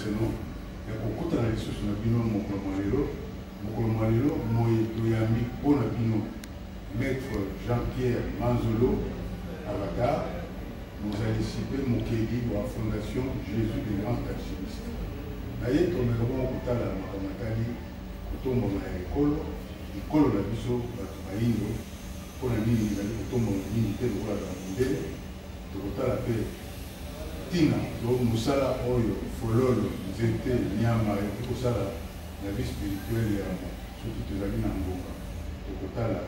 concernant ya kokota na lisusu na bino mokolo malelo moye toyambi mpona bino maître Jean-Pierre Manzolo Avatar nous a dissipé mokeli wa fondation Jésus des grands alchimistes naye tomeka bongo kotala makambo atali kotombama ya ekolo na biso bato bayindo mpona nini ezali kotombama nini te lokola na mondele tokotala mpe ntina to mosala oyo fololo nzete nyama ekoki kosala na vie spirituelle ya soki tozali na mboka tokotala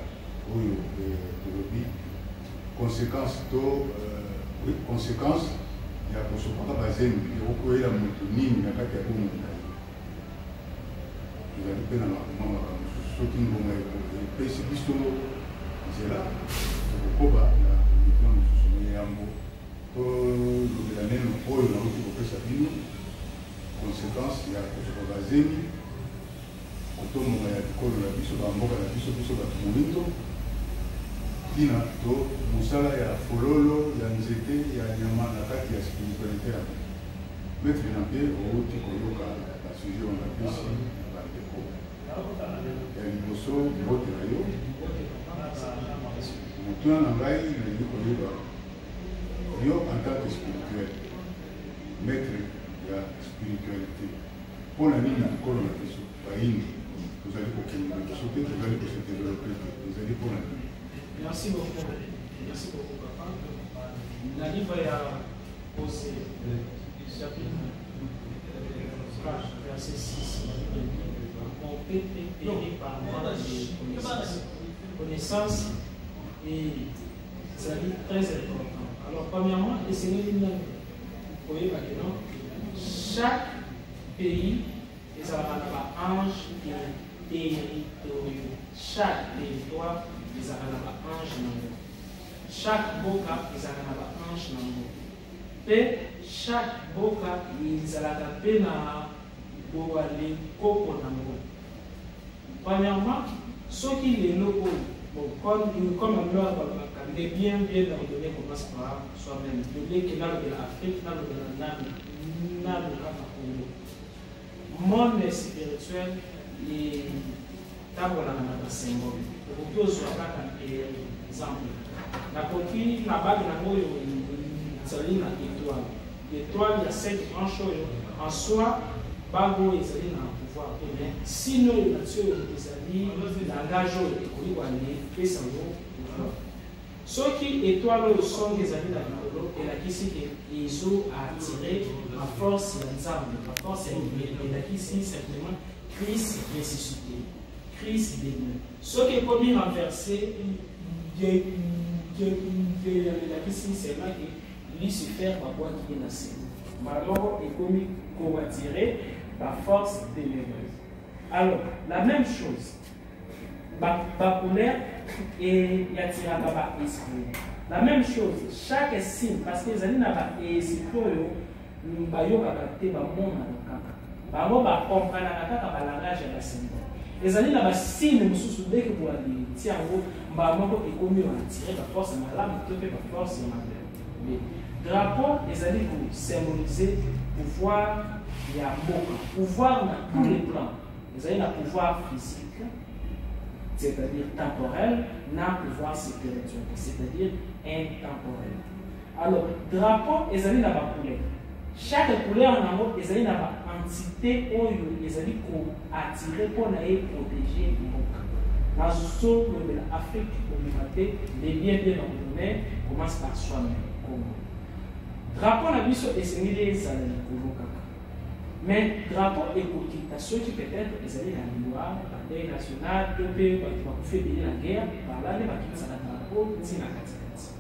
oyo tolobi conséquence to conséquence ya kosopaka bazembi ekokoyela moto nini na kati ya bomoi na ye tozali mpe na makambo mosusu soki ngonga epesi biso nzela tokokoba na émission mosusu meyambo tolobela neno oyo nauti kopesa bino conséquence ya kosopa bazembi kotomonga ya bikolo na biso bamboka na biso bato moyindo ntina to mosala ya fololo ya nzete ya nyama na kati ya spiritualité ya maître Jean-Pierre outi koyoka basujet oyo napesi bandeko ya liboso mbotela yo motuna na ngai nalingi koyeba yo en tant que spirituel maître ya spiritualité mpona nini na bikolo na biso bayini tozali kokende biso te tozali kose développe te tozali mpona nini. Merci beaucoup, papa. La livre a posé chapitre verset 6. On peut périr par manque de connaissance et ça dit très important. Alors, premièrement, le Seigneur dit vous voyez maintenant, chaque pays est un ange territoriaux. Chaque territoire ils ont un ange nango. Chaque boka ils ont un ange nango. Et chaque boka ils ont la pena boale koko nango. Premièrement, ceux qui les locaux, bon, comme on l'a dit, bien ordonné commence par soi-même. Le lait qui est dans l'Afrique, dans le Congo. Monde spirituel et tabola na symbole. Pour exemple, la coquille, la bague na moyo, c'est na étoile. L'étoile, il y a 7 branches en soi, bago et c'est un pouvoir. Mais sinon, la nature, les langage et quoi, et ça vaut. Ceux qui étoilent sont des amis d'Amicolo et la qui ils ont attiré à force d'ensemble, à force et la qui simplement Christ ressuscité. Christ béni. Ce qui est commis renversé, la question c'est là que Lucifer va voir qui est naissé. Malheur est commis pour attirer la force de l'église. Alors, la même chose, Bapolaire et Yatira Baba esprit. La même chose, chaque signe, parce que les années n'ont esprit, nous baillons à capter le monde à la carte. Comprendre la langage de la symbole. Les années n'ont signe, nous sommes dès que vous allez tirer en haut, maman est commis à tirer la force de la lame, tout fait la force de la lame. Drapeau, les années pour symboliser pouvoir, il y a beaucoup. Pouvoir dans tous les plans. Les années le pouvoir physique, c'est-à-dire temporel, n'a pouvoir spirituel, c'est-à-dire intemporel. Alors, drapeau, les années n'a pas couleur. Chaque couleur en haut, les années n'a pas entité, les années pour attirer, pour protéger. Dans le sol de l'Afrique, les biens bien ordonnés commencent par soi-même. Drapeau n'a vu ce essayé les années. Mais drapeau est ceux qui peut-être les années la loi, la bataille nationale, le pays qui va faire la guerre, par là, les bâtiments ça drapeau, c'est la catégorie.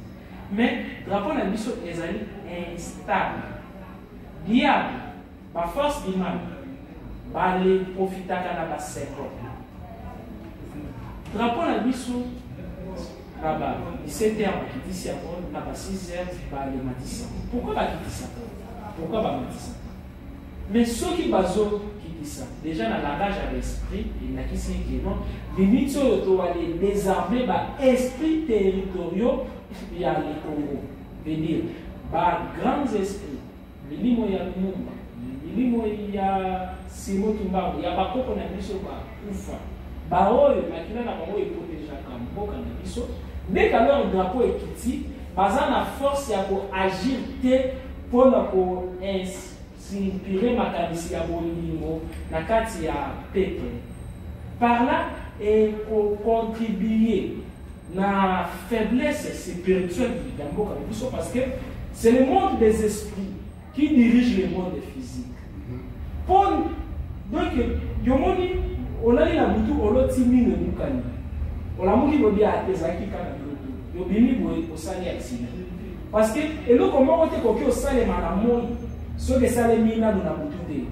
Mais drapeau n'a vu ce les années instable. Diable, par force du mal, va les profiter à la base. Drapeau n'a vu ce là-bas, 17 heures, qui dit si après, n'a pas 6 heures, va les matissants. Pourquoi va quitter ça? Pourquoi va matissant? Mais ceux qui basent qui disent ça, déjà dans le langage à l'esprit, il y a qui sont qui non, les militaires doivent aller désarmer les esprits territoriaux, il y a les Congo. C'est-à-dire, les grands esprits, les limoyens du monde, les limoyens ya Simo Tumbangu, ya bakoko na biso ba ufa. Ba oyo makina na bango eproteja ka mboka na biso. Dès que leur drapeau est quitté, baza na force ya ko agir te pour ko s'inspirer makanisi ya bolingo na kati ya peuple. Par là et pour contribuer na faiblesse spirituelle de mboka na biso parce que c'est le monde des esprits qui dirige le monde physique. Pour donc yomoni olali na butu oloti mino mukani. Olamuki bobia atezaki kana butu. Yobimi boye osali accident. Parce que eloko moko te koki osale na moi soki sale mina na butu te.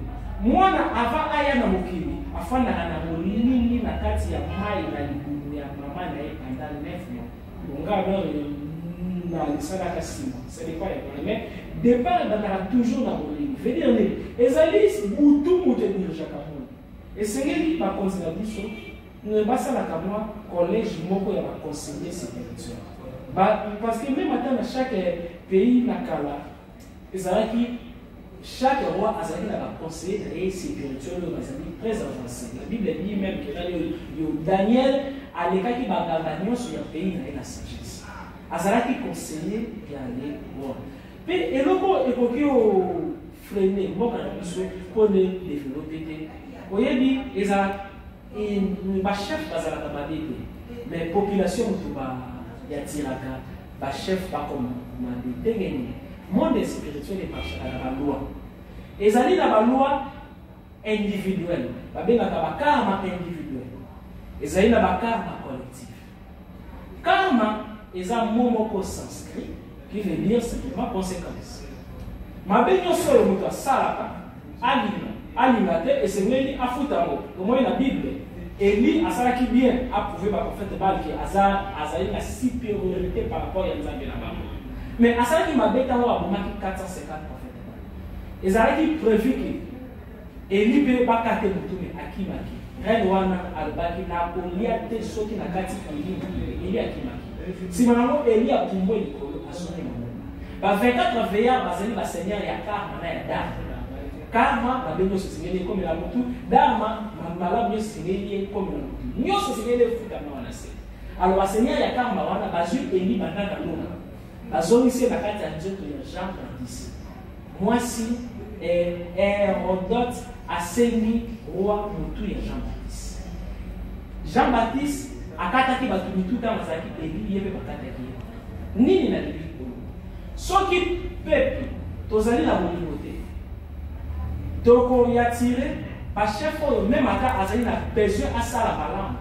Mwana ava aya na mokili afanda na molini na kati ya mai na libumu ya mama na ye pendant 9 mois. Bonga na lisala kasima. Ce n'est pas le mais départ dans toujours dans molini. Veut dire ezali butu mutenir jakamu. Et c'est lui ma considération ne basa la kamwa collège moko ya ba conseiller spirituel. Parce que même dans chaque pays na kala ezalaki chaque roi a un conseiller spirituel très avancé. La Bible dit même que Daniel a l'écart qui va sur le pays dans la sagesse. Azalaki conseiller qui allait voir. Puis et logo et kokio freiner moi pour le développer. Oyebi eza ba chef bazala kababete mais population to ba ya tiraka ba chef ba comme na détengeni monde spirituel et marche à la loi. Ezali na ba loi individuelle ba benga ba karma individuel. Ezali na ba karma collectif. Karma eza momoko sanskrit qui veut dire simplement conséquence. Ma benyo solo muto salaka alima te et c'est lui afutamo comme dans la Bible. Eli asalaki bien approuvé par le prophète Baal qui azali la supériorité par rapport à Nzambe na bango. Mais asalaki mabeta wa bomaki 450 prophètes. Ezalaki prévu que Eli pe bakate mutume akimaki. Reine wana albaki na kolia te soki na kati Eli akimaki. Si manamo Eli a pumbwe likolo asoni mango. Ba 24 veillards bazali ba seigneur ya karma na ya dharma. Karma ba bengo sosingeli comme la mutu, dharma malamu sosingeli comme la mutu. Nyo sosingeli futa na wana se. Alors ba seigneur ya karma wana bazu Eli bandaka lona. Bazongisi na kati ya nzoto ya Jean Baptiste. Mwasi Hérodote aseni roi mutu ya Jean Baptiste. Jean Baptiste akataki batu mitu kama zaki Eli yebe bakataki. Nini na Eli? Soki peuple tozali na bolingo te. Toko ya tiré ba chef même aka azali na besoin asala malamu.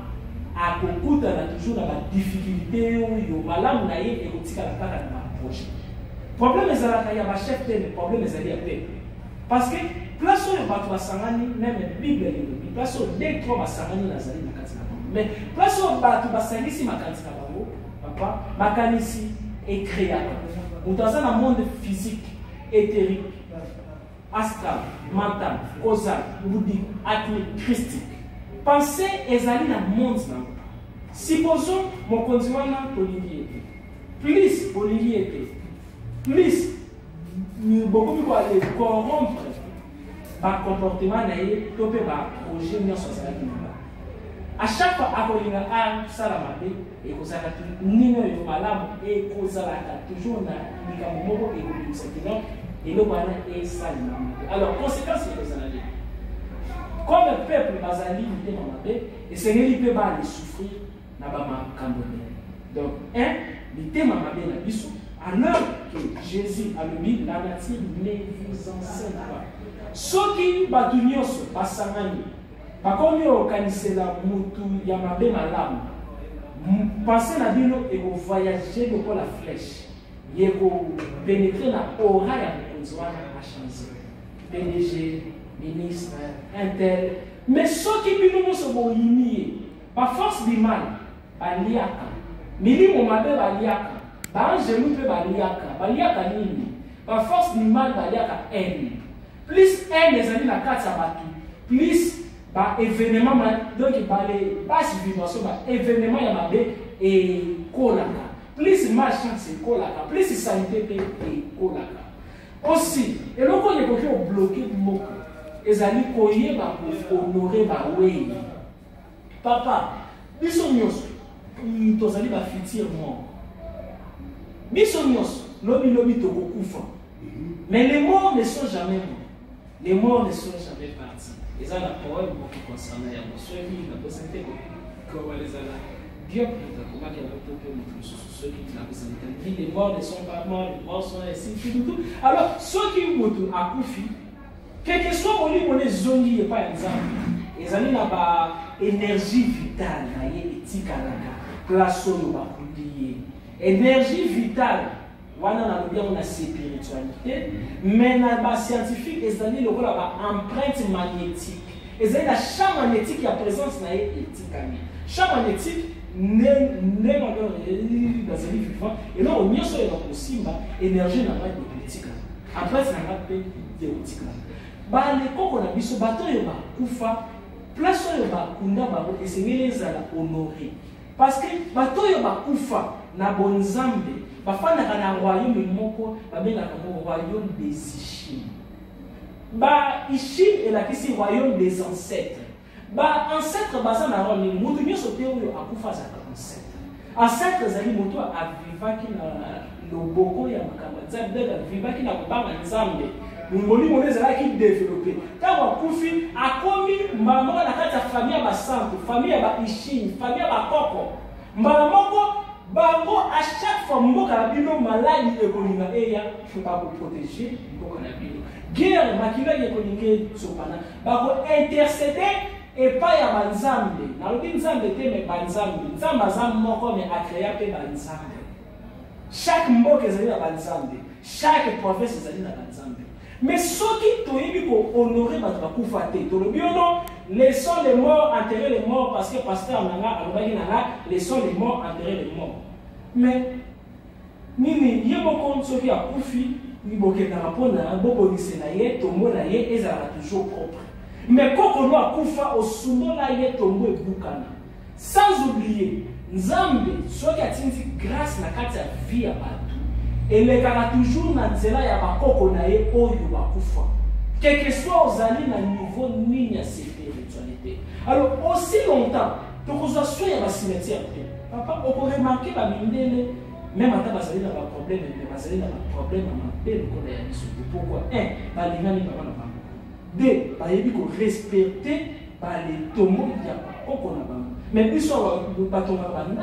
Akokuta na toujours na ba difficulté yo malamu na ye ekotika na kaka na projet. Problème ezalaka ya ba chef te, problème ezali ya peuple. Parce que place oyo bato basangani même Bible elobi place oyo deux trois basangani nazali na kati na bango. Mais place oyo bato basangisi makanisi na bango papa makanisi écréateur. Nous sommes dans un monde physique, éthérique, astral, mental, causal, bouddhique, atomique, christique. Pensez et allez dans le monde. Supposons mon continent Bolivie était. Plus Bolivie était. Plus beaucoup plus aller corrompre par comportement naïf, topé par projet non social. À chaque fois, Apollina a salamade et Kozaka Nino et Malam et Kozalaka toujours na Nikamoko et Kozakino et le Wana et Salimam. Alors, conséquence de Kozalade. Comme le peuple Bazali n'était pas mabé, et c'est lui qui peut aller souffrir na Bama Cambodge. Donc, l'ité mabé na biso, alors que Jésus a le dit, la nature ne vous enseigne pas. Ce qui Batunioso, Basangani, par contre, organiser la mutu yamabe malamu. Pensez na bino et vous voyager pour la flèche. Et vous pénétrer dans l'aura ya Kozwana à changer. PDG, ministre, intel. Mais ceux qui bino mo se boyini, par force du mal, baliaka. Mili mo mabe baliaka. Ba angelu pe baliaka. Baliaka nini? Par force du mal baliaka haine. Plus haine les amis na kati ya batu. Plus ba événement donc ba les bases vibration ba événement ya mabe et kolaka plus machin c'est kolaka plus sanité et kolaka aussi et loko il faut bloquer moko ezali koyeba honorer bawei. Papa, biso nyonso tozali ba futur mort. Biso nyonso lobi tokokufa. Mais les morts ne sont jamais morts. Les morts ne sont jamais partis. Et ça, la parole qui concerne la qui n'a pas été comme les ala. Dieu comment qu'il a fait ceux qui n'ont pas été. Les morts ne sont pas morts, les morts sont ainsi, tout. Alors, ceux qui ont été à Koufi, quel que soit le livre, les zones et pas exemple, ils ont une énergie vitale, éthique à la place où énergie vitale. On a bien la spiritualité, mais dans la scientifique, ils ont empreinte magnétique. Ils ont la champ magnétique qui a présence dans l'éthique. Champ magnétique, n'est pas dans les vivants, et là, on y a aussi énergie dans la politique. Après, c'est la politique. Les coques, on a vu ce bateau, il y a Koufa, place où il y a Kunda, et c'est les honorés. Parce que bateau, il y a Koufa, na Bonzambe. Bafana kana royaume moko babela comme royaume des Ishim. Ishim est la question royaume des ancêtres. Ancêtre baza na roi ni mutu nyo sote oyo akufa za ancêtre. Ancêtre zali moto avivaki na loboko ya makamba zabeda avivaki na kubanga nzambe. Ngoli mone zala ki développer. Tawa kufi akomi mama na kati ya famille ba santo, famille ba Ishim, famille ba koko. Mbala moko bango à chaque fois mboka na bino maladi ekolinga eya faut protéger mboka na bino guerre makila ekolinga sopana bako intercéder et pas ya banzambe na lobi nzambe te me banzambe nzamba za moko me akreya pe banzambe chaque mboka ezali na banzambe chaque prophète ezali na banzambe mais soki toyebi ko honorer bato bakufa te tolobi non laissons les morts enterrer les morts parce que pasteur nanga alobaki nanga laissons les morts enterrer les morts. Mais nini yeboko soki akufi niboke na rapona boko nisena ye tombo na ye ezala toujours propre. Mais koko no akufa osundo na ye tombo ebukana. Sans oublier nzambe soki atinzi grâce na kati ya vie ya bato elekaka toujours na nzela ya bakoko na ye oyo bakufa. Quel que soit ozali na niveau nini ya spiritualité. Alors aussi longtemps tokozwa soin ya cimetière. Papa, on peut remarquer la mindele, même à Tabasali n'a pas de problème, mais Basali n'a pas de problème à m'appeler le collègue. Pourquoi? Un, Balingani n'a pas de problème. Deux, il faut respecter les tombeaux qui a pas mais puis sur le bateau, on a dit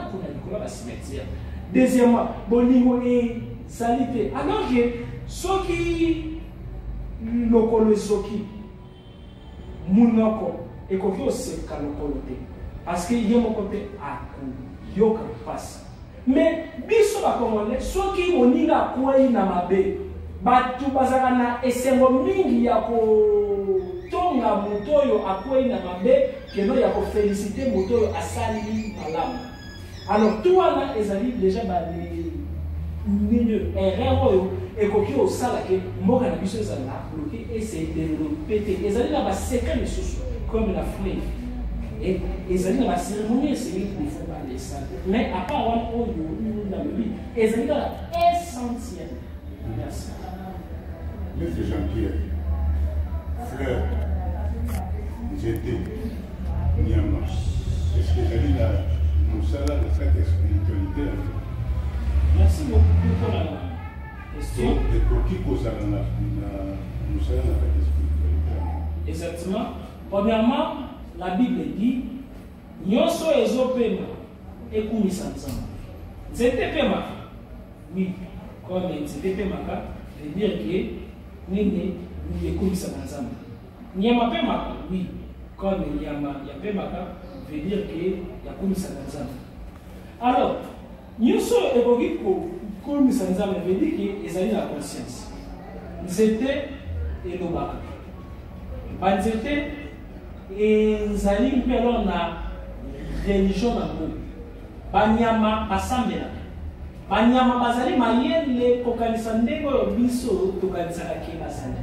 la cimetière. Deuxièmement, Bolingo et Salité. Alors que ceux qui le connaissent, Mounako, et qu'on fait aussi qu'à le coloter. Parce qu'il y a mon côté à yoka passe. Mais biso ba Congolais soki moninga kwai na mabe batu bazaka na esengo mingi ya ko tonga motoyo akwai na mabe keno ya ko féliciter motoyo asali malamu. Alors toi là ezali déjà ba les erreur ekoki osala ke mboka na biso ezala bloqué et c'est développé ezali na ba secret lisusu comme la flèche. Et ils ont la cérémonie, c'est lui qui faut parler ça. Mais à part on dans le lit, ils ont essentiel. Merci. Maître Jean-Pierre, frère, j'étais Niama. Est-ce que j'allais là, nous sommes là, de cette spiritualité là? Merci beaucoup pour la question. Et pour qui cause ça nous sommes là, cette spiritualité? Exactement. Premièrement, la Bible dit Nyonso ezopema ekumisa nzambe. Nzete pema. Oui, comme nzete pema ka veut dire que nini ekumisa nzambe. Nyama pema oui, comme nyama ya pema ka veut dire que yakumisa nzambe. Alors, nyonso ekoki kumisa nzambe veut dire que ezali na conscience. Nzete elobaka. Banzete ezali mpelo na religion na ngo banyama basambela banyama bazali mayele kokanisa ndenge oyo biso tokanisaka ke bazali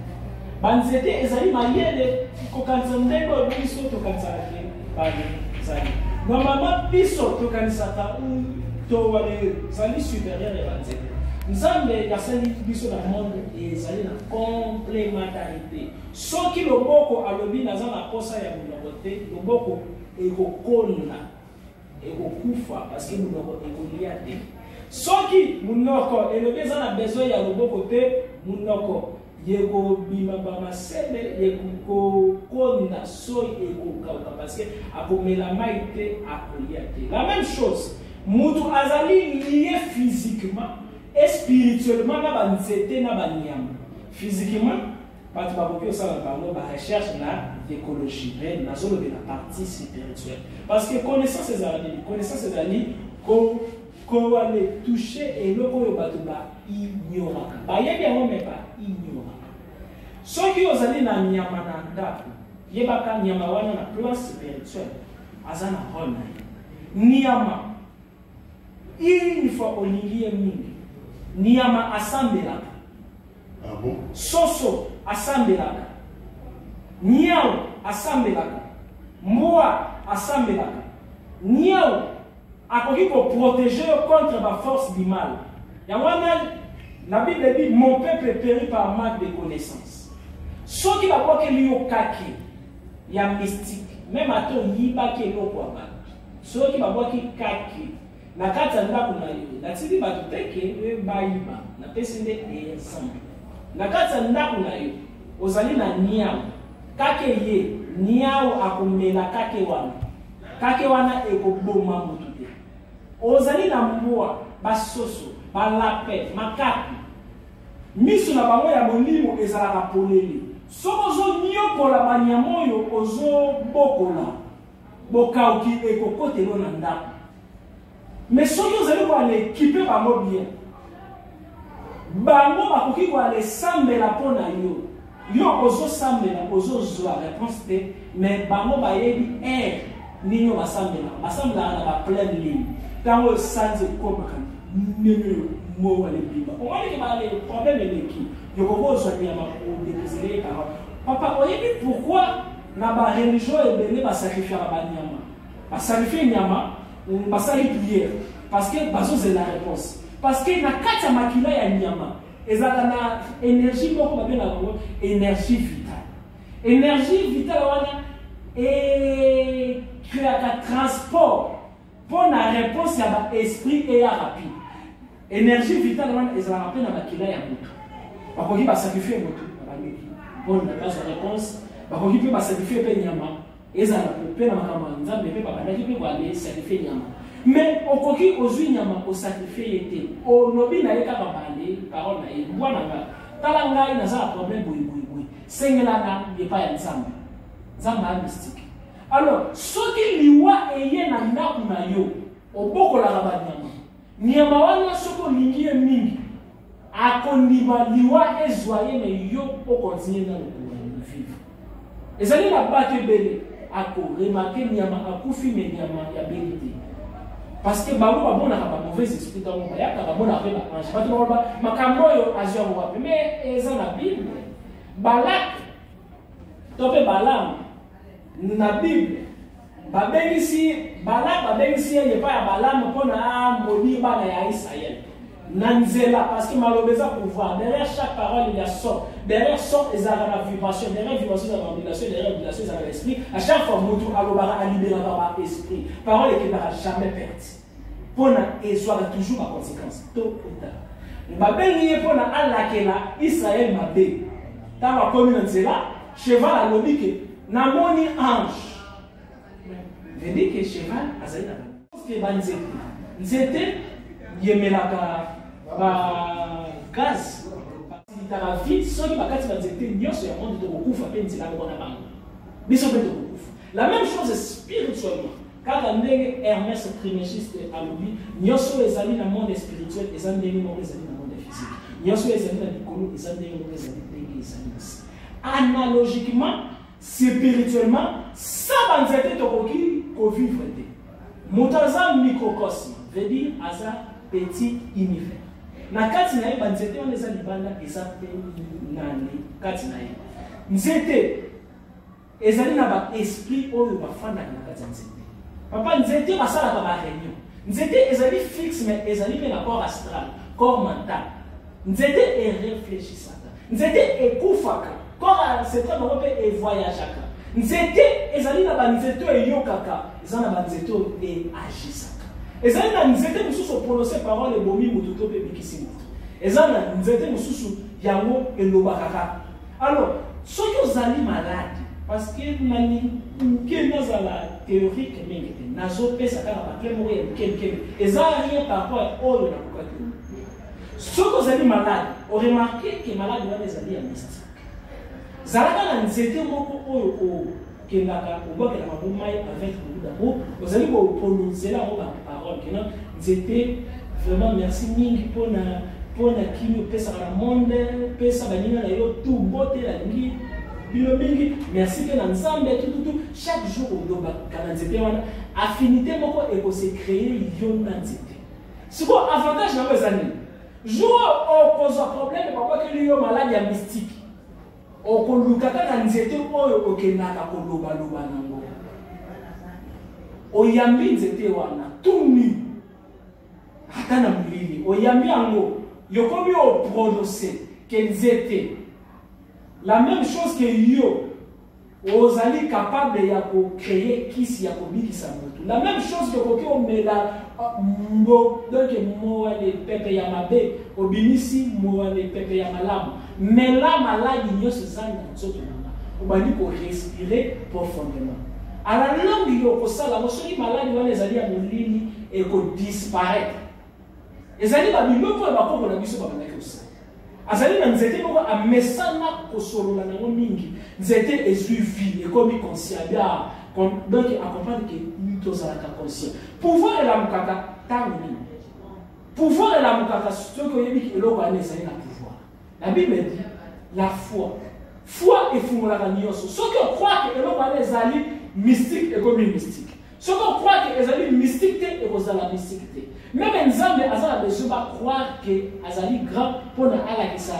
banzete ezali mayele kokanisa ndenge oyo biso tokanisaka ke bazali normalement biso tokanisaka to wale zali supérieur ya banzete Nzambe yasali biso na monde ezali na complémentarité. Soki loboko alobi naza na posa ya munoko te, loboko ekokonda ekokufa parce que munoko ekolia te. Soki munoko elobi eza na besoin ya loboko te, munoko yego bima ba masebe yeko konda soy ekokauka parce que akomela mai te akolia te. La même chose, mutu azali lié physiquement et spirituellement na banzete na banyama. Physiquement, batu bakoki osala bango ba recherche na écologie, mais na zolo de la partie spirituelle. Parce que connaissance ezali ko aller toucher et loko yo batu ba ignoraka. Ba yebi yango me ba ignoraka. Soki ozali na nyama na ndako, yebaka nyama wana na plan spirituel, azana rôle na ye. Nyama une fois olingi mingi. Niyama asambelaka. Ah bon? Soso asambelaka. Niao asambelaka. Moi asambelaka. Niao akoki ko protéger contre la force du mal. Yawana la Bible dit mon peuple périt par manque de connaissance. Ce qui va voir que lui au kaki, il y a mystique. Même à ton yiba qui est l'eau quoi. Ce qui va voir qu'il kaki. Na kati ndako na yo natili batu teke bayiba na pesinde ensemble na kati ndako na yo ozali na niao kake ye niao akomela kake wana ekoboma mutu te ozali na mboa basoso balape makapi miso na bango ya bolimo ezalaka polele soko zo nyokola banyama oyo ozo bokola bokauki ekokotelo na ndako. Mais si vous allez aller équiper par moi bien, bango bakoki ko aller sambe la pona yo ozo sambe la ozo zoa réponse te mais bango ba yebi ninyo basambe la ba pleine ligne tango sanze ko bakana nenu mo wale biba on va dire ba le problème est qui yo ko zo ya ma ko décider par papa oyebi pourquoi na ba religion ebele ba sacrifier ba nyama ba sacrifier nyama basali prière parce que bazo c'est la réponse parce que na kati ya makila ya nyama ezaka na énergie moko babe na bango énergie vitale wana et créaka transport pour la réponse ya ba esprit et ya rapide énergie vitale wana ezalaka pe na makila ya moto bakoki basacrifier moto babameki pour na pas réponse bakoki pe basacrifier pe nyama ezala pe na makambo nzambe pe babandaki pe ko aller sacrifier nyama mais okoki ozwi nyama o sacrifier te o lobi na yeka babale parole na ye bwana nga tala ngai na za problème boy sengela na yepa ya nzambe nzamba mystique alors soki liwa eye na ndako na yo obokola ka banyama nyama wana soko lingi mingi akondima liwa ezwaye me yo o continuer na le vivre ezali na bato ebele ako remarquer nyama akufi me nyama ya belité parce que bango babona ka ba mauvais esprit dans mon ya ka babona pe ba ange bato ba makambo yo azio wa pe mais eza na Bible Balak tope Balaam na Bible babengisi Balak babengisi ye pa ya Balaam pona moni bana ya Israël Nanzela, parce que malobeza pouvoir. Derrière chaque parole, il y a son. Derrière son, il y a la vibration. Derrière vibration, il y a la vibration. Derrière vibration, il y a l'esprit. À chaque fois, Moutou Alobara a libéré par l'esprit. Parole qui n'aura jamais perdu. Pour et soit toujours ma conséquence. Tôt ou tard. Mabé pour Allah qui là, Israël mabé. Dans ma communauté là, cheval a lobby que namoni ange. Je dis que cheval a zaïda. Ce qui est ban nzete. Yemelaka ba gaz itara vite soki bakati banzete nyonso ya monde to kokufa pe nzela ko na bango biso pe to kokufa la même chose spirituellement kaka ndenge Hermès Trismégiste alobi nyonso ezali na monde spirituel ezali ndenge moko ezali na monde physique nyonso ezali na likolo ezali ndenge moko ezali ndenge ezali analogiquement spirituellement ça banzete to koki ko vivre te motaza microcosme veut dire asa petit univers. Na kati na ye banzete on eza libanda eza pe nani kati na ye. Nzete ezali na ba esprit oyo bafanda na kati ya nzete. Papa nzete basala ka ba réunion. Nzete ezali fixe mais ezali pe na corps astral. corps mental. Nzete et réfléchissaka. Nzete et koufaka. Corps c'est très normal et voyageaka. Nzete ezali na banzeto e yokaka. Ezana banzeto et agisaka. Ezali na nzete mususu prononcer parole bomi mututo pe bikisi mutu. Ezana nzete mususu yango elobakaka. Alors, ceux qui sont malades, parce que dans la théorie que nazo pesa kala bakle mo et ça rien par rapport à all na kokatu. Ceux qui sont malades, on remarqué que malade doit les alliés mystique. Zalaka na nzete moko oyo kendaka oboka na mabomai avec beaucoup d'amour, vous allez prononcer la parole que non nzete vraiment merci mingi pour na kimi pesa la monde pesa baninga na yo tout bote la lingi bilo mingi merci que na nzambe tout chaque jour au doba kana nzete wana affinité moko e ko se créer yo na nzete siko avantage na bezani jour au cause problème papa que yo malade ya mystique o ko lukaka na nzete oyo okenaka ko loba nango o yambi nzete wana tuni hata na mulili o yambi yango yo comme yo prononcer qu'ils étaient la même chose que yo ozali capable ya ko créer kisi ya ko bikisa mutu la même chose que ko o mela mbo donc mo ale pepe ya mabe obinisi mo ale pepe ya malamu mais la maladie nyo se zana nzoto nanga obani ko respirer profondément à la langue yo ko sala mo soli maladie wana ezali ya molini et ko disparaître ezali ba biloko ba ko na biso ba banaki osa azali na nzete moko amesana ko solola nango mingi nzete ezui vie et comme conscient bien donc accompagne que nous tous à la conscient pouvoir et la mukaka tangi pouvoir et la mukaka ce que yebi ki eloko ane ezali na pouvoir la Bible dit la foi et fungola ka nyonso ce que croit que eloko ane ezali mystique et comme mystique ce que croit que ezali mystique et kozala mystique même Nzambe azala besoin de croire que azali grand pour na ala kisa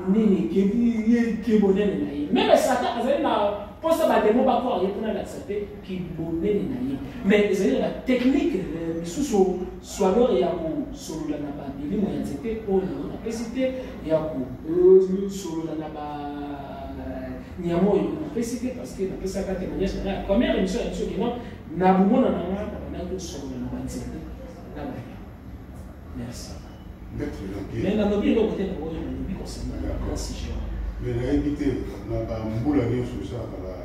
nini ki bonene na ye même Satan azali na posa ba demo ba croire pour na accepter ki bonene na ye mais ezali la technique misusu swalor ya ko solola na ba bili mo yanzete o na pesite ya ko solola na ba nyamo yo na pesite parce que na pesa ka témoignage na première émission qui non na bumona na ko solola na ba nzete na ba. Merci. Maître Jean-Pierre. Mais la lobby est au côté de moi, la lobby concernant la classe. Mais la évité, on a un boulot à dire sur ça dans la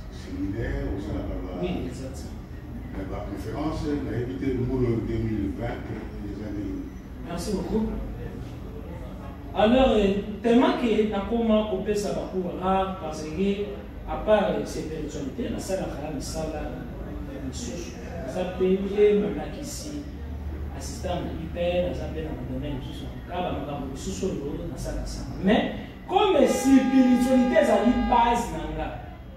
séminaire, au sein de la. Oui, exactement. La conférence, on a évité le boulot 2020 les années. Merci beaucoup. Alors, tellement que la coma au pays ça va pouvoir parce que à part ces spiritualités, la salle à la salle à ça paye même là ici. Assistant hyper, dans un domaine mais comme spiritualité est la base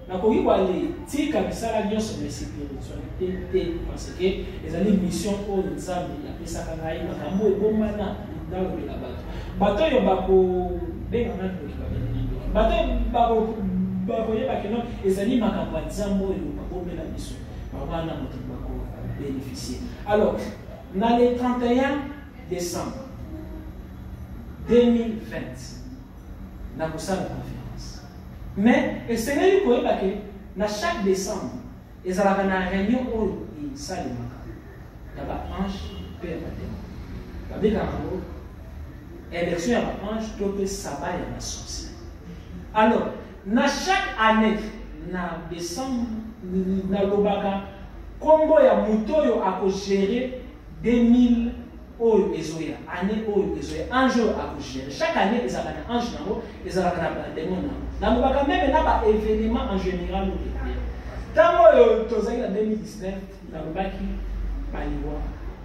na ko yiwale tika bisala nyonso mais spiritualité parce que les années mission au nzambe ya pesa kana yi makambo ebomana dans le bato yo bako benga na ko bato yeba que non ezali makambo nzambe yo bakobela biso bana moto bako bénéficier alors dans le 31 décembre 2020, nous avons la conférence. Mais le Seigneur nous dit que dans chaque décembre, il y a une réunion où il y a des anges et des démons. L'élection de l'ange, donc le sabbat et la sorcière. Alors, dans chaque année, dans décembre, nous avons combo ya mutoyo a gérer 2000 oyo ezoya année oyo ezoya un jour à gérer chaque année les avana ange nango les avana ba démon nango ba même na ba événement en général au tango yo tozali en 2019 na lobaki paliwa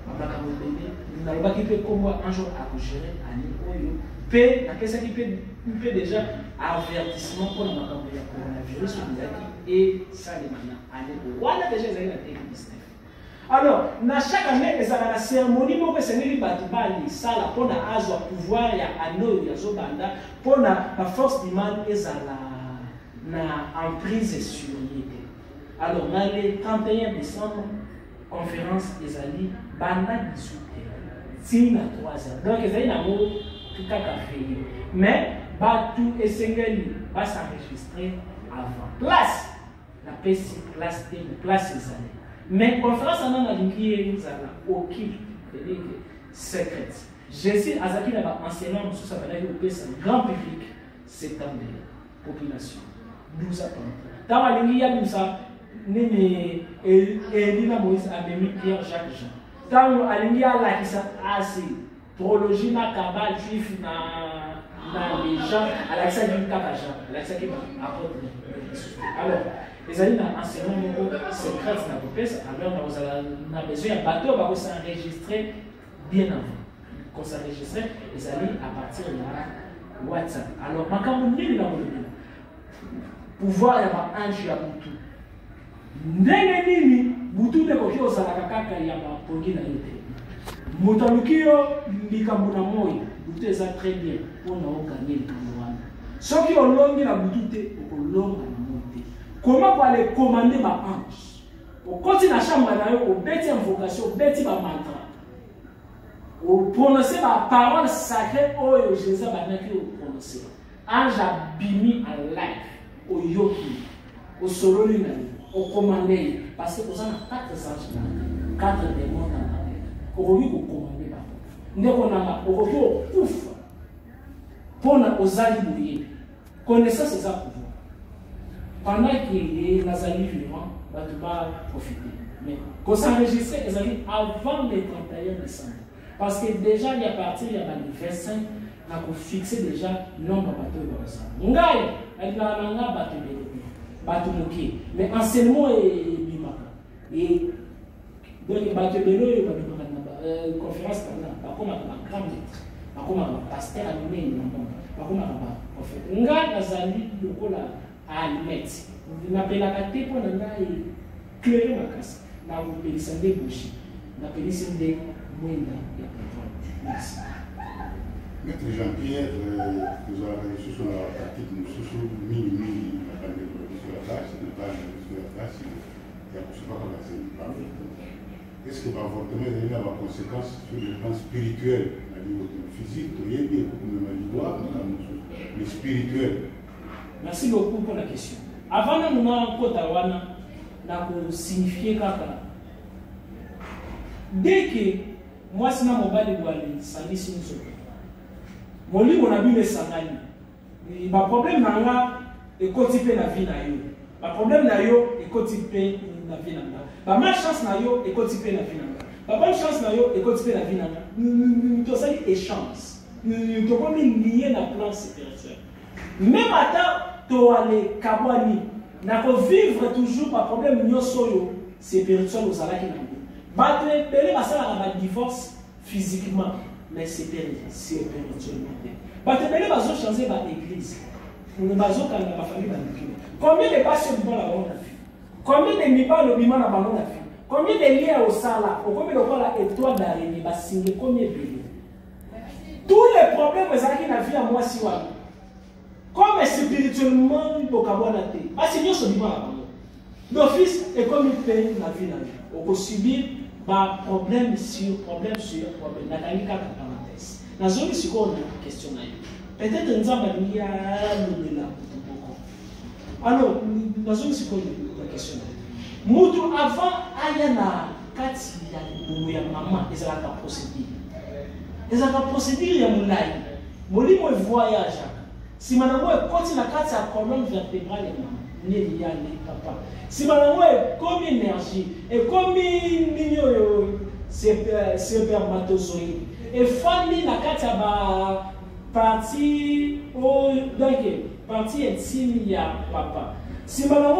babaka mobende na lobaki pe kombo un jour à gérer année oyo pe na kesa ki pe déjà avertissement pour la makambo ya coronavirus et ça les mana année wana déjà ezali na 2019. Alors, dans chaque année, il y a une cérémonie pour que les Batibali, ça, pour avoir pouvoir, il y a un autre, il y a Zobanda, pour la force du mal, il y a une prise sur l'idée. Alors, dans le 31 décembre, conférence, il y a Banda 18. tina 3 heures. Donc, ils ont tout à fait. Mais, tout est single, va s'enregistrer avant. Place, la place les années. Mais conférence en a dit nous avons aucune secrète. Jésus a dit là enseignant sur sa valeur au grand public, c'est tant de population. 12 ans. Dans la ligne, il y a ça, Elina Moïse a mis Pierre Jacques Jean. Dans la ligne, il y a là qui sont assez. Théologie, na cabal, juif, na les gens, à l'accès du Kabajan, à l'accès qui apporte. Alors, les amis, dans l'enseignement secret, alors on a besoin d'un bateau pour s'enregistrer bien avant. Qu'on s'enregistre, les amis, à partir de WhatsApp. Alors, quand on est dans le pouvoir, il y a un ange à Boutou. Ndenge Boutou de Koki au Salakaka, il y a un pongi na yote. Motalukio, Likamuna Moy, Boutou est très bien pour nous gagner le Cameroun. Ceux qui ont longi la Boutou, au long comment pour aller commander ma ange? Au côté de la chambre, au bêti invocation, au bêti ma mantra. Au prononcer ma parole sacrée, oh Jésus va prononcer. Ange a bimi en live, au yoki, au sololi, au commandé. Parce que vous avez 4 anges, 4 démons dans la tête. Au lieu de commander ma parole. Nous avons au lieu de pouf. Pour nous allier. Connaissance c'est ça pour vous. Pendant qu'il est Nazali vivant, tu vas profiter. Mais qu'on s'enregistre, les amis, avant le 31 décembre. Parce que déjà, il y a parti, il y a le 25, on a fixé déjà le nombre de bateaux comme ça. Ngai, elle a un bateau moqué. Mais enseignement est bimaka. Et donc, le bateau bélo, il va une conférence comme un grand maître, comme un pasteur animé, comme un prophète. Ngai, Nazali, le rôle à allumettes. Je m'appelle la carte pour éclairer ma casse. Là, vous pouvez descendre boucher. La péninsule de Mwenda. Merci. Maître Jean-Pierre, nous avons reçu sur la pratique, nous sommes mis la sur la tâche, il n'y a pas de est-ce que l'avortement est une conséquence sur le plan spirituel, au niveau physique, mais spirituel? Merci beaucoup pour la question. Avant de nous avons signifié kaka. Dès que moi, si je suis allé sur mon livre, on a vu les sangani. Le problème est que la vie. Le problème est que la vie. La malchance est que la vie. La bonne chance est que la vie. Nous avons échange. Nous avons lié la plan spirituel. Même à tu aller Kabwani, vivre toujours par problème spirituel aux alaki na un divorce physiquement, mais c'est spirituellement. Ils changer l'église. Combien de patients vont la bonne vie? Combien de mipas le bima la bonne vie? Combien de liens au sala? Combien de fois la étoile d'araignée va signer combien de tous les problèmes que vous la vie à moi si comme spirituellement, il faut avoir la tête. Parce que nous sommes là. L'office est comme il fait la vie. On peut subir problème sur problème. La qualité de la parenthèse. Dans une seconde, question. Peut-être que nous avons mis à l'eau. Alors, dans une seconde, la question. Moutou avant, Ayana, Kati, ya maman, ils ont la procédure. Ils ont la procédure, il y a mon live. Mon livre voyage. Si madame continue à casser la colonne vertébrale, il y a les papa. Si madame comme énergie et comme spermatozoïde et famille la carte partie partie intime il y a papa. Si madame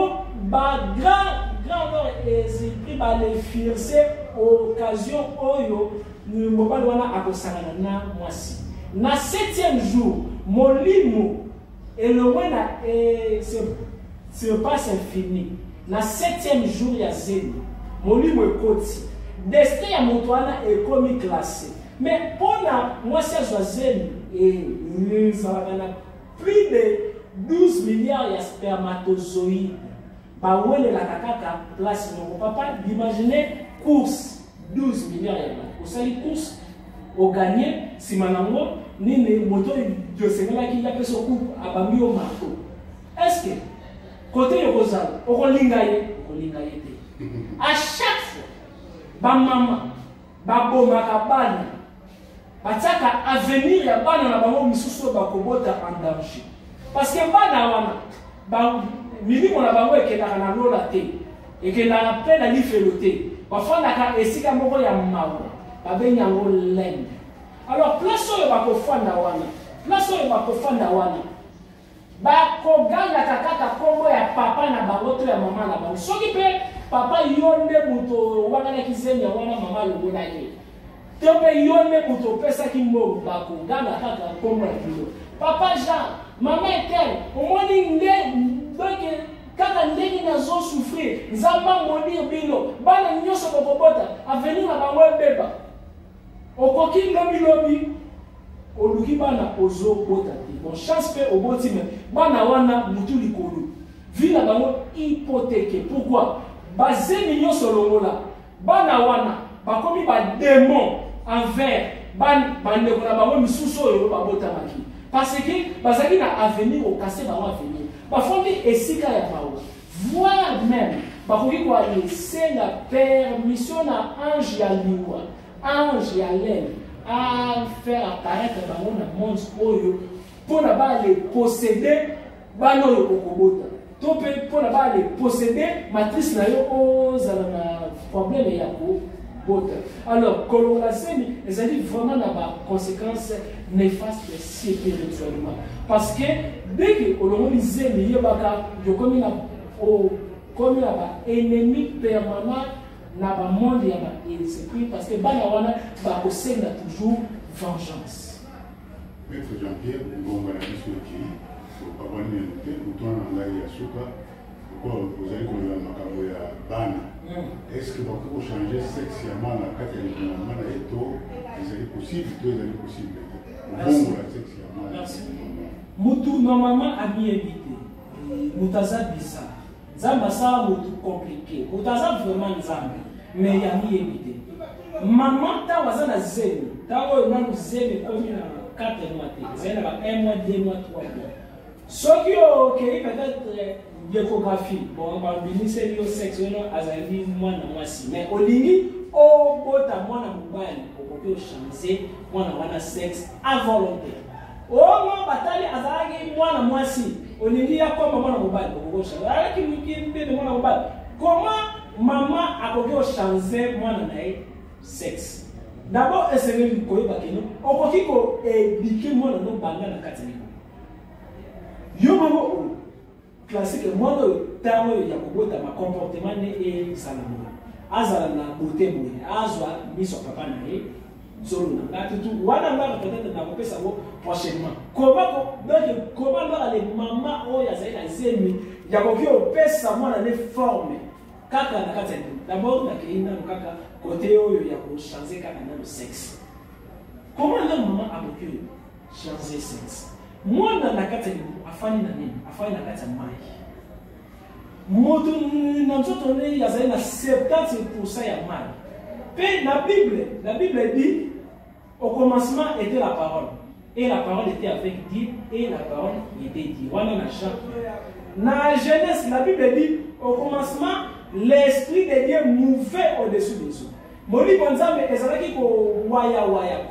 grand esprit va les fiercer occasion oyo nous ne pouvons pas akosangana na mwasi. Na 7e jour, mon limo et le mois se passe infini. Na 7e jour, il y a zéro. Mon limo est côté. Destin à mon toit est comme classé. Mais pour moi, c'est zéro. Et nous avons plus de 12 milliards de spermatozoïdes. Bah, où est la caca place mon papa? Imaginez course 12 milliards. Vous savez, course au gagné si manango ni ne moto de sengala qui a fait son coupe à bambi au marteau. Est-ce que côté yozal au lingaye à chaque fois ba maman ba boma ka bana bataka avenir ya bana na bango misusu ba kobota en danger parce que bana wana ba milimo na bango ekendaka na lola te ekendaka mpe na lifelo te bafandaka esika moko ya mawa babengi yango lende. Alors place oyo bakofanda wana bakogangaka kaka kombo ya papa na bango to ya mama na bango soki mpe papa yo nde moto obanganaki zemi ya wana mama alongola ye to mpe yo nde moto opesaki mbongo bakoganga kaka kombo ya bilo papa Jean mama etel omoni nde donc kaka ndenge nazosouffrir nzambe amonir bino bana nyonso bokobota avenir na bango ebeba okoki lobi oluki bana ozobota te bon chance mpe oboti me bana wana mutu likolo vi na bango hypothèque. Pourquoi bazemi nyonso longola bana wana bakomi badémon envers bandeko na bango misusu oyo babotamaki parce que bazalaki na avenir okase bango avenir bafondi esika ya bango voire même bakoki koalese na permission na ange ya liwa ange ya lene à faire apparaître dans le monde pour les posséder bano yo kokobota to pe pour les posséder matrice na yo ozala na problème ya kobota. Alors colonisation ezali vraiment na ba conséquences néfastes spirituellement parce que dès que colonisé ni yebaka yo komi na ba ennemi permanent na ba monde ya ba esprit parce que bana wana ba kosenga toujours vengeance. Maître Jean-Pierre Ngonga na biso ki ko papa ni noté utwana ngai ya suka ko ozali ko ya makambo ya bana. Est-ce que va ko changer sexe ya mwana kati ya mwana eto ezali possible to ezali possible. Bongo la sexe ya mwana. Merci. Mutu normalement ami évité. Mutaza bisa. Zamba ça mutu compliqué. Mutaza vraiment nzambe. Mais il y a mis évité. Maman ta wazana zemi. Ta oyo na zemi komi na 4 mois te. Zena ba 1 mois, 2 mois, 3 mois. Soki o kei peut-être l'échographie. Bon, ba binise yo sexe no azali mwana mwasi. Mais olingi o bota mwana mobali okoki o changer mwana wana sexe involontaire. Omo batali azalaki mwana mwasi. Olingi ya koma mwana mobali okoki o changer. Alaki mukimbe mwana mobali. Comment maman a voulu changer moi sexe. D'abord, elle s'est dit que on éduquer moi dans nos banga na katini. Yo mamo classique moi le terme ya kobota ma comportement ne salamo. Azala na beauté boye, azwa miso papa na ye. Zolo na tout wana nga peut-être na kopesa go prochainement. Comment les maman o ya zaina zemi ya koki opesa moi na forme. Kaka na kati d'abord na keina kaka côté oyo ya ko changer kaka na le sexe. Comment le maman a pu changer sexe? Moi na kati afani na nini? Afani na kati mai. Moto na mtoto ne ya zaina 70% ya mai. Puis la Bible dit au commencement était la parole et la parole était avec Dieu et la parole était Dieu. Voilà na Jean. Na Genèse la Bible dit au commencement l'esprit de Dieu mouvait au-dessus des eaux. Moli bonzambe ezalaki ko waya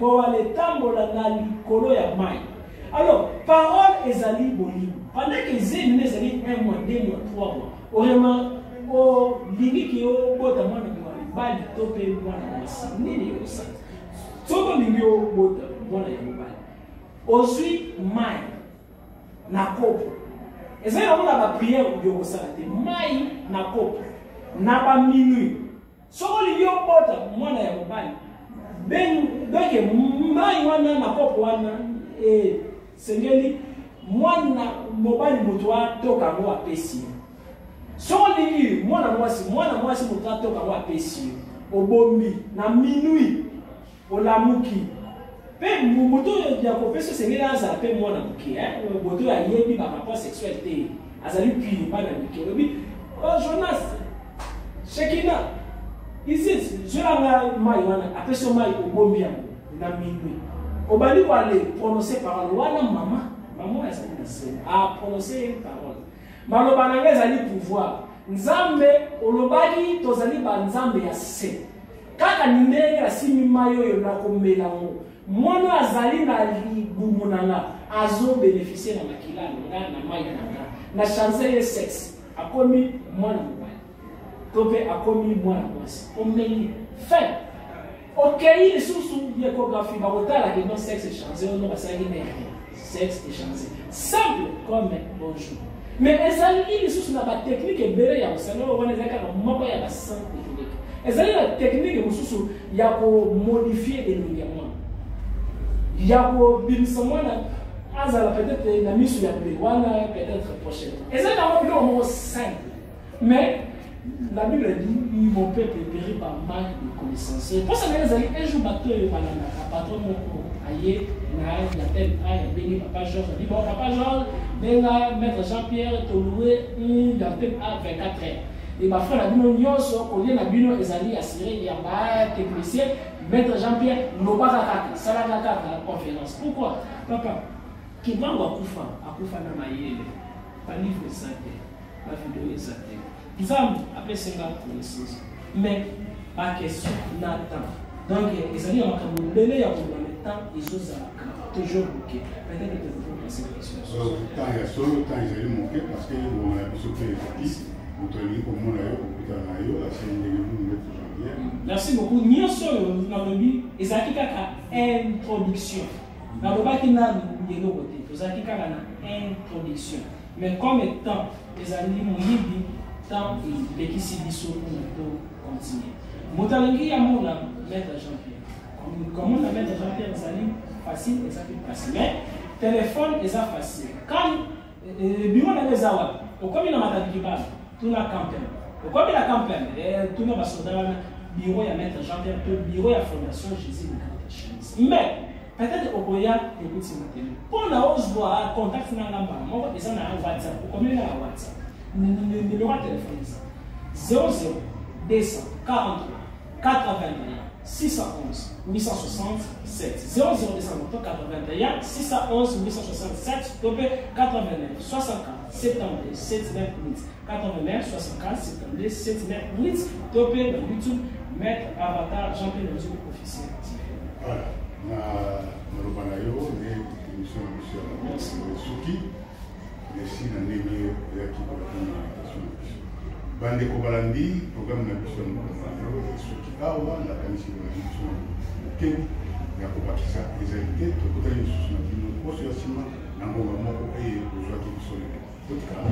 ko ale tambola na likolo ya mai. Alors, parole ezali bolimo. Pendant que zemi ezali 1 mois, 2 mois, 3 mois. Vraiment o lingi ki o bota mwana mwali bali tope mwana mwasi. Nini yo sa? Soko lingi o bota mwana ya mwali. Ozwi mai na kopo. Ezali na mona ba prière yo kosala te. Mai na kopo. Na ba minuit soko liyo bota mwana ya mobali ben donc mai wana na kopo wana sengeli mwana mobali mutwa toka ngo apesi soko liyo mwana mwasi mutwa toka ngo apesi obombi na minuit olamuki pe muto ya kopesa sengeli aza pe mwana muki boto ya yebi ba rapport sexuel te azali pili bana mikelobi Jonas Shekina, ici, je l'ai mai, après ce mai au bon bien, na minuit. Au bali pour aller prononcer parole, wana maman elle s'appelle a prononcer une parole. Malobananga ezali pouvoir. Nzambe olobali tozali ba nzambe ya se. Kaka ndenge asimi mayo yo na komela ngo. Mwana azali na libumu nanga azo bénéficier na makila nanga na mayi nanga. Na changer le sexe. Akomi mwana mobali. Tope akomi mwana mwasi. Omeli fait. Ok, il sous l'échographie, bah on a la sexe échangé, on a ça sexe échangé. Simple comme bonjour. Mais il sous la technique est belle, il y a aussi on a la simple technique. La technique il y a pour modifier les ligaments. Il y a pour peut-être la mise sur la peut-être prochaine. Et ça c'est simple. Mais la Bible dit mon peuple est péri par manque de connaissances. Pour ça, un jour, patron aïe, la tête béni papa Georges. Dit bon, papa Georges, maître Jean-Pierre, te loué dans tête à 24 heures. Et ma frère a dit non, on vient à Bino et Zali assuré, il y a un technicien, maître Jean-Pierre, nous pas à la conférence. Pourquoi? Papa, qui va à Koufa na maïe, pas livre santé, la vidéo est santé. Nous avons appelé cela connaissance. Mais pas question d'attendre. Donc, les amis, on va le temps, ils ont toujours bloqué. Peut-être que vous pouvez passer la question. Le temps, il y a solo temps, ils ont manqué parce que on a besoin de l'artiste. Vous avez comme on a eu, la chaîne de janvier. Merci beaucoup. Nous sommes dans le but, et ça qui est une introduction. Dans le bas qui n'a de côté, vous avez une introduction. Mais comme étant, les amis, mon livre, tant et qui s'y dissout pour continuer. Moutalingi a mon maître Jean-Pierre. Comment la maître Jean-Pierre Zali facile et ça fait facile. Mais téléphone est ça facile. Quand le bureau n'a pas à au comme il a matin qui parle, tout la campagne. Au comme il a campagne, tout le monde bureau à maître Jean-Pierre, bureau à fondation Jésus de Grande. Mais peut-être au Boya, écoute ce matin. Pour la hausse voir contact dans la main, moi je vais un WhatsApp. Au comme il a un WhatsApp. Numéro de téléphone 00 243 81 611 867 00 281 611 867 89 64 72 79 8 89 64 72 79 8 topé dans YouTube Maître Avatar Jean-Pierre Nozou officiel. Voilà, merci. Merci na ndenge ya kipona question. Bande ko balandi programme na biso na soki awa na kanisi na biso. Ke ya ko bakisa ezalite to kotali biso na bino ko so ya sima na ngoma moko e ko zwa ki biso. Tout cas.